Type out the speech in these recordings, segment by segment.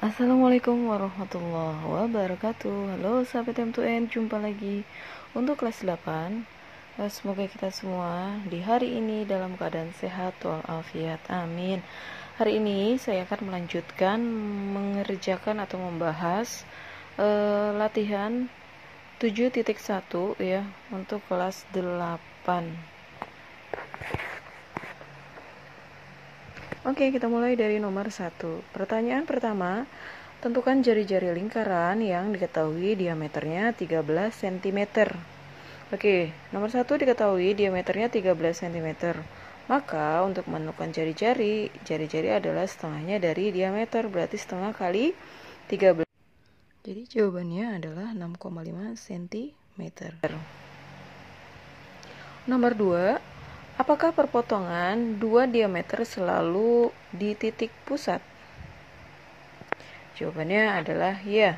Assalamualaikum warahmatullahi wabarakatuh. Halo sahabat M2N, jumpa lagi untuk kelas 8. Semoga kita semua di hari ini dalam keadaan sehat walafiat. Amin. Hari ini saya akan melanjutkan mengerjakan atau membahas latihan 7.1 ya untuk kelas 8. Oke, kita mulai dari nomor 1. Pertanyaan pertama, tentukan jari-jari lingkaran yang diketahui diameternya 13 cm. Oke, nomor 1 diketahui diameternya 13 cm. Maka untuk menentukan jari-jari adalah setengahnya dari diameter, berarti setengah kali 13. Jadi jawabannya adalah 6,5 cm. Nomor 2, apakah perpotongan dua diameter selalu di titik pusat? Jawabannya adalah ya.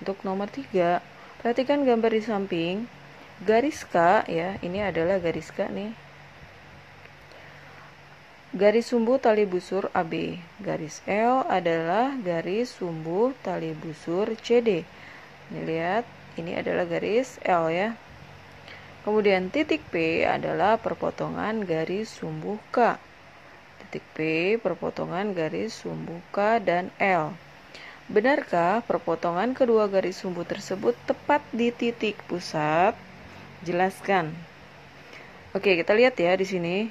Untuk nomor 3, perhatikan gambar di samping. Garis K ya, ini adalah garis K nih. Garis sumbu tali busur AB. Garis L adalah garis sumbu tali busur CD. Ini lihat, ini adalah garis L ya. Kemudian titik P adalah perpotongan garis sumbu K. Titik P perpotongan garis sumbu K dan L. Benarkah perpotongan kedua garis sumbu tersebut tepat di titik pusat? Jelaskan. Oke, kita lihat ya di sini.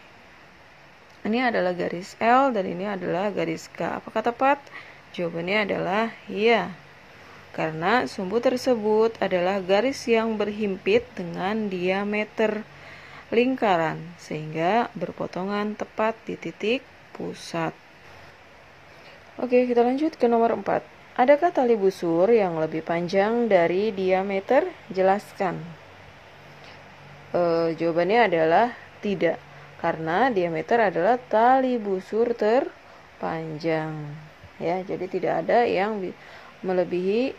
Ini adalah garis L dan ini adalah garis K. Apakah tepat? Jawabannya adalah iya. Karena sumbu tersebut adalah garis yang berhimpit dengan diameter lingkaran, sehingga berpotongan tepat di titik pusat. Oke, kita lanjut ke nomor 4. Adakah tali busur yang lebih panjang dari diameter? Jelaskan. Jawabannya adalah tidak, karena diameter adalah tali busur terpanjang. Ya, jadi tidak ada yang melebihi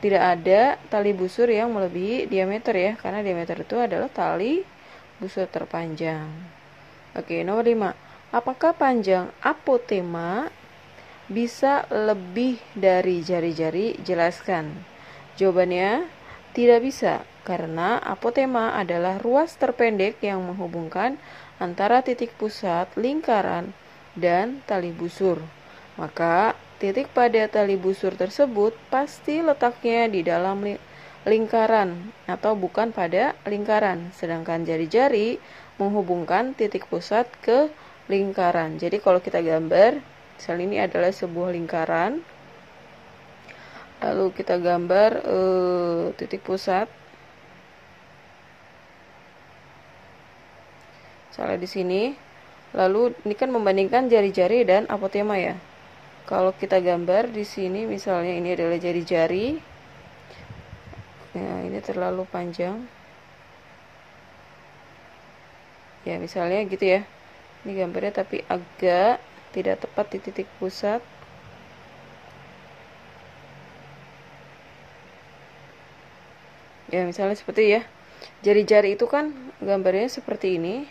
tidak ada tali busur yang melebihi diameter ya, karena diameter itu adalah tali busur terpanjang. Oke, nomor 5. Apakah panjang apotema bisa lebih dari jari-jari? Jelaskan. Jawabannya tidak bisa, karena apotema adalah ruas terpendek yang menghubungkan antara titik pusat lingkaran dan tali busur. Maka titik pada tali busur tersebut pasti letaknya di dalam lingkaran atau bukan pada lingkaran, sedangkan jari-jari menghubungkan titik pusat ke lingkaran. Jadi kalau kita gambar, misalnya ini adalah sebuah lingkaran, lalu kita gambar titik pusat, misalnya di sini, lalu ini kan membandingkan jari-jari dan apotema ya. Kalau kita gambar di sini, misalnya ini adalah jari-jari. Nah, ini terlalu panjang. Ya, misalnya gitu ya. Ini gambarnya tapi agak tidak tepat di titik pusat. Ya, misalnya seperti ya. Jari-jari itu kan gambarnya seperti ini.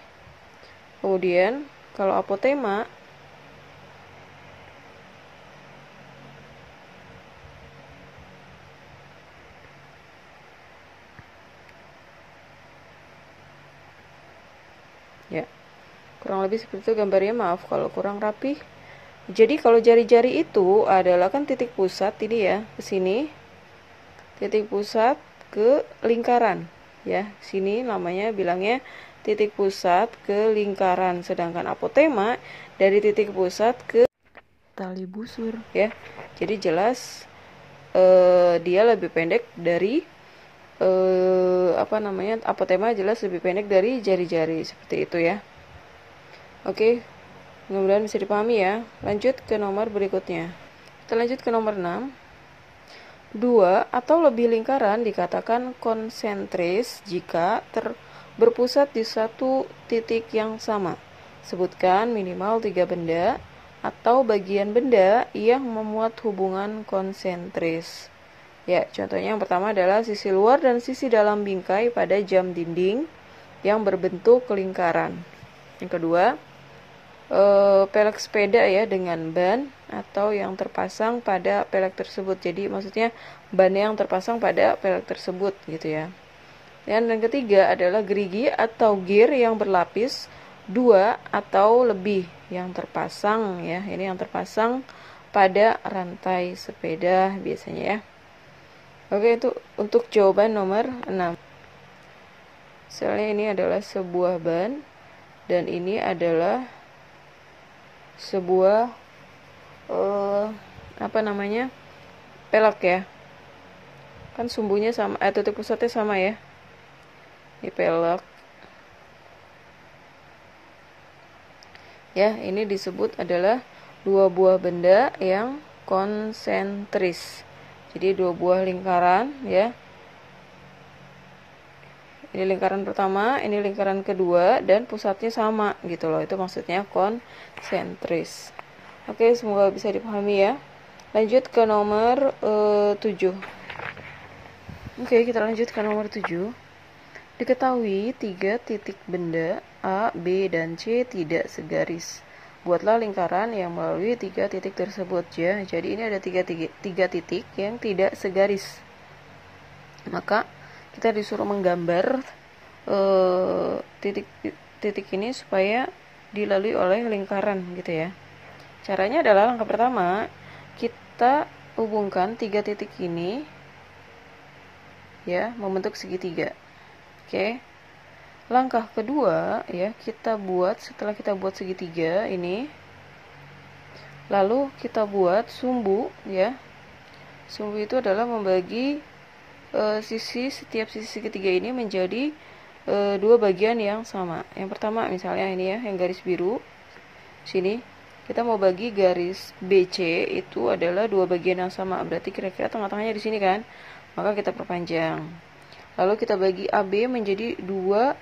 Kemudian, kalau apotema, ya, kurang lebih seperti itu gambarnya, maaf kalau kurang rapi. Jadi kalau jari-jari itu adalah kan titik pusat ini ya, ke sini. Titik pusat ke lingkaran ya. Sini namanya bilangnya titik pusat ke lingkaran, sedangkan apotema dari titik pusat ke tali busur ya. Jadi jelas dia lebih pendek dari apotema jelas lebih pendek dari jari-jari, seperti itu ya. Oke, mudah-mudahan bisa dipahami ya. Lanjut ke nomor berikutnya. Kita lanjut ke nomor 6. 2 atau lebih lingkaran dikatakan konsentris jika berpusat di satu titik yang sama. Sebutkan minimal 3 benda atau bagian benda yang memuat hubungan konsentris. Ya, contohnya yang pertama adalah sisi luar dan sisi dalam bingkai pada jam dinding yang berbentuk lingkaran. Yang kedua, pelek sepeda ya dengan ban atau yang terpasang pada pelek tersebut. Jadi maksudnya ban yang terpasang pada pelek tersebut gitu ya. Dan yang ketiga adalah gerigi atau gear yang berlapis 2 atau lebih yang terpasang ya. Ini yang terpasang pada rantai sepeda biasanya ya. Oke, itu untuk jawaban nomor 6. Misalnya ini adalah sebuah ban dan ini adalah sebuah pelek ya. Kan sumbunya sama, titik pusatnya sama ya. Ini pelek. Ya, ini disebut adalah dua buah benda yang konsentris. Jadi dua buah lingkaran ya. Ini lingkaran pertama, ini lingkaran kedua, dan pusatnya sama gitu loh. Itu maksudnya konsentris. Oke, semoga bisa dipahami ya. Lanjut ke nomor 7. Oke, kita lanjut ke nomor 7. Diketahui 3 titik benda A, B, dan C tidak segaris. Buatlah lingkaran yang melalui 3 titik tersebut ya. Jadi ini ada 3 titik yang tidak segaris. Maka kita disuruh menggambar titik ini supaya dilalui oleh lingkaran gitu ya. Caranya adalah langkah pertama, kita hubungkan 3 titik ini ya, membentuk segitiga. Oke. Langkah kedua ya, setelah kita buat segitiga ini, lalu kita buat sumbu ya. Sumbu itu adalah membagi setiap sisi segitiga ini menjadi 2 bagian yang sama. Yang pertama misalnya ini ya, yang garis biru sini, kita mau bagi garis BC itu adalah 2 bagian yang sama, berarti kira-kira tengah-tengahnya di sini kan, maka kita perpanjang. Lalu kita bagi AB menjadi 2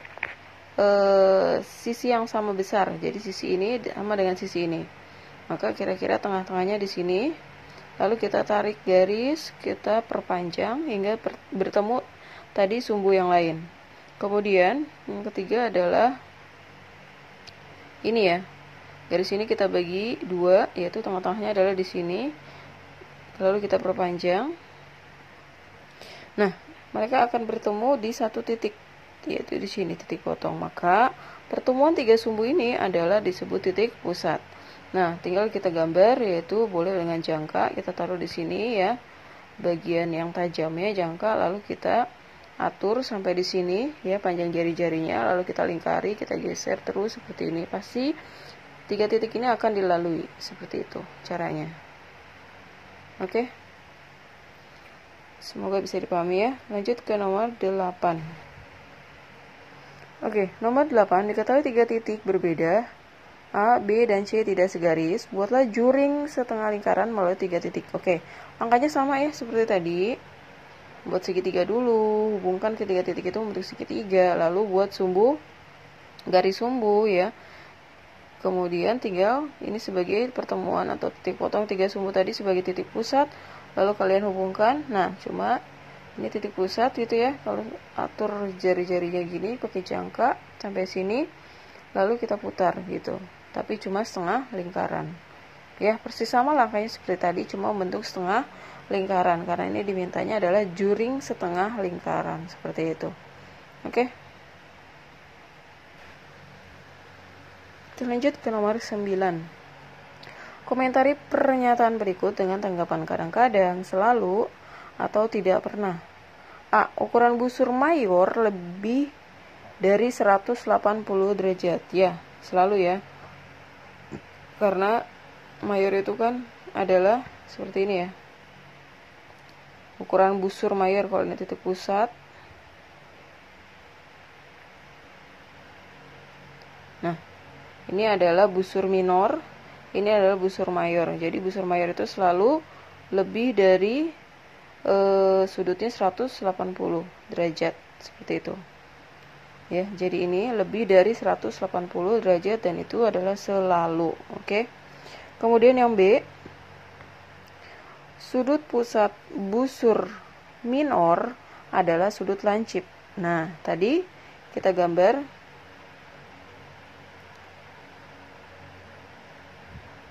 sisi yang sama besar, jadi sisi ini sama dengan sisi ini, maka kira-kira tengah-tengahnya di sini. Lalu kita tarik garis, kita perpanjang hingga bertemu tadi sumbu yang lain. Kemudian yang ketiga adalah ini ya, garis ini kita bagi 2, yaitu tengah-tengahnya adalah di sini. Lalu kita perpanjang. Nah, mereka akan bertemu di satu titik, yaitu di sini titik potong. Maka pertemuan 3 sumbu ini adalah disebut titik pusat. Nah, tinggal kita gambar, yaitu boleh dengan jangka, kita taruh di sini ya, bagian yang tajamnya jangka, lalu kita atur sampai di sini ya, panjang jari-jarinya, lalu kita lingkari, kita geser terus seperti ini. Pasti 3 titik ini akan dilalui, seperti itu caranya. Oke. Semoga bisa dipahami ya. Lanjut ke nomor 8. Oke, nomor 8, diketahui 3 titik berbeda A, B, dan C tidak segaris. Buatlah juring setengah lingkaran melalui 3 titik. Oke, angkanya sama ya seperti tadi. Buat segitiga dulu, hubungkan ketiga titik itu membentuk segitiga. Lalu buat sumbu, garis sumbu ya. Kemudian tinggal ini sebagai pertemuan atau titik potong 3 sumbu tadi sebagai titik pusat. Lalu kalian hubungkan. Nah, cuma ini titik pusat gitu ya. Kalau atur jari-jarinya gini pakai jangka sampai sini. Lalu kita putar gitu. Tapi cuma setengah lingkaran. Ya, persis sama langkahnya seperti tadi, cuma bentuk setengah lingkaran. Karena ini dimintanya adalah juring setengah lingkaran. Seperti itu. Oke. Kita lanjut ke nomor 9. Komentari pernyataan berikut dengan tanggapan kadang-kadang, selalu, atau tidak pernah. A. Ukuran busur mayor lebih dari 180 derajat. Ya, selalu ya. Karena mayor itu kan adalah seperti ini ya. Ukuran busur mayor kalau ini titik pusat. Nah, ini adalah busur minor, ini adalah busur mayor. Jadi busur mayor itu selalu lebih dari sudutnya 180 derajat, seperti itu. Ya, jadi ini lebih dari 180 derajat dan itu adalah selalu. Oke. Kemudian yang B, sudut pusat busur minor adalah sudut lancip. Nah, tadi kita gambar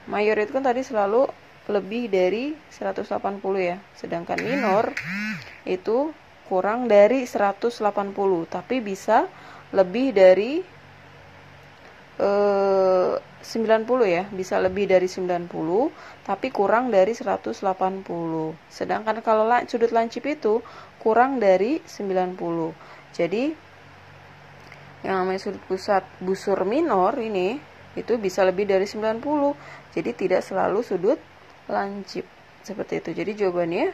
Mayor itu kan tadi selalu lebih dari 180 ya. Sedangkan minor itu kurang dari 180, tapi bisa lebih dari 90 ya, bisa lebih dari 90 tapi kurang dari 180. Sedangkan kalau sudut lancip itu kurang dari 90. Jadi yang namanya sudut pusat busur minor ini itu bisa lebih dari 90. Jadi tidak selalu sudut lancip. Seperti itu. Jadi jawabannya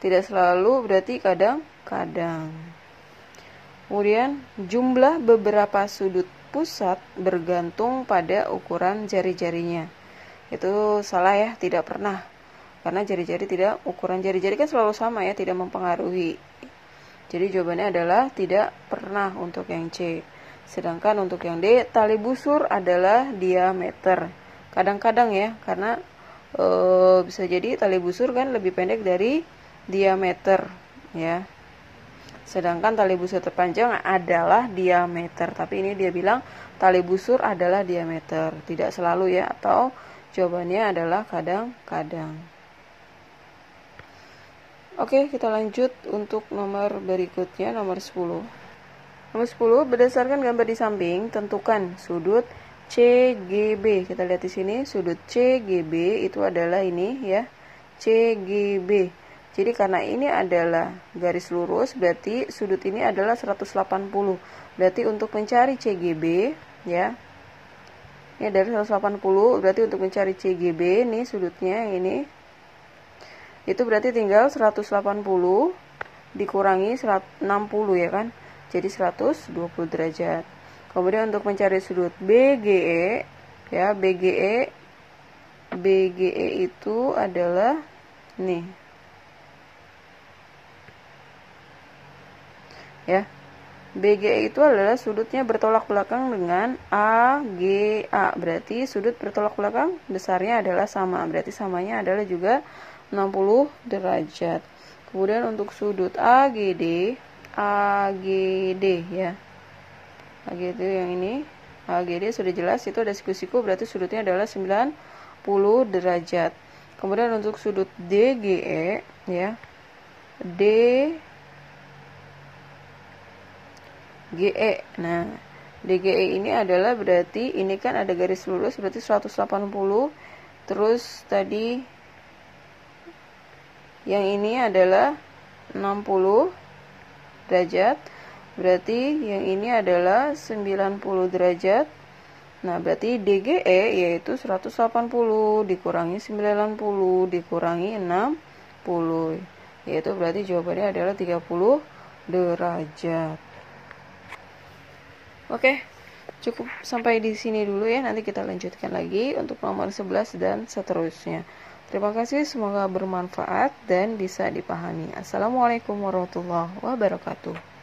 tidak selalu, berarti kadang-kadang. Kemudian jumlah beberapa sudut pusat bergantung pada ukuran jari-jarinya. Itu salah ya, tidak pernah. Karena jari-jari tidak, ukuran jari-jari kan selalu sama ya, tidak mempengaruhi. Jadi jawabannya adalah tidak pernah untuk yang C. Sedangkan untuk yang D, tali busur adalah diameter. Kadang-kadang ya, karena bisa jadi tali busur kan lebih pendek dari diameter ya. Sedangkan tali busur terpanjang adalah diameter. Tapi ini dia bilang tali busur adalah diameter. Tidak selalu ya, atau jawabannya adalah kadang-kadang. Oke, kita lanjut untuk nomor berikutnya, nomor 10. Nomor 10, berdasarkan gambar di samping, tentukan sudut CGB. Kita lihat di sini, sudut CGB itu adalah ini ya, CGB. Jadi karena ini adalah garis lurus, berarti sudut ini adalah 180. Berarti untuk mencari CGB ya, ini dari 180, berarti untuk mencari CGB nih sudutnya ini, itu berarti tinggal 180 dikurangi 60 ya kan, jadi 120 derajat. Kemudian untuk mencari sudut BGE ya, BGE itu adalah nih ya, BGE itu adalah sudutnya bertolak belakang dengan AGA. Berarti sudut bertolak belakang besarnya adalah sama. Berarti samanya adalah juga 60 derajat. Kemudian untuk sudut AGD ya. AGD yang ini, AGD sudah jelas, itu ada siku-siku, berarti sudutnya adalah 90 derajat. Kemudian untuk sudut DGE ya, DGE. Nah, DGE ini adalah berarti ini kan ada garis lurus, berarti 180. Terus tadi yang ini adalah 60 derajat. Berarti yang ini adalah 90 derajat. Nah, berarti DGE yaitu 180 dikurangi 90 dikurangi 60. Yaitu berarti jawabannya adalah 30 derajat. Oke, cukup sampai di sini dulu ya. Nanti kita lanjutkan lagi untuk nomor 11 dan seterusnya. Terima kasih, semoga bermanfaat dan bisa dipahami. Assalamualaikum warahmatullahi wabarakatuh.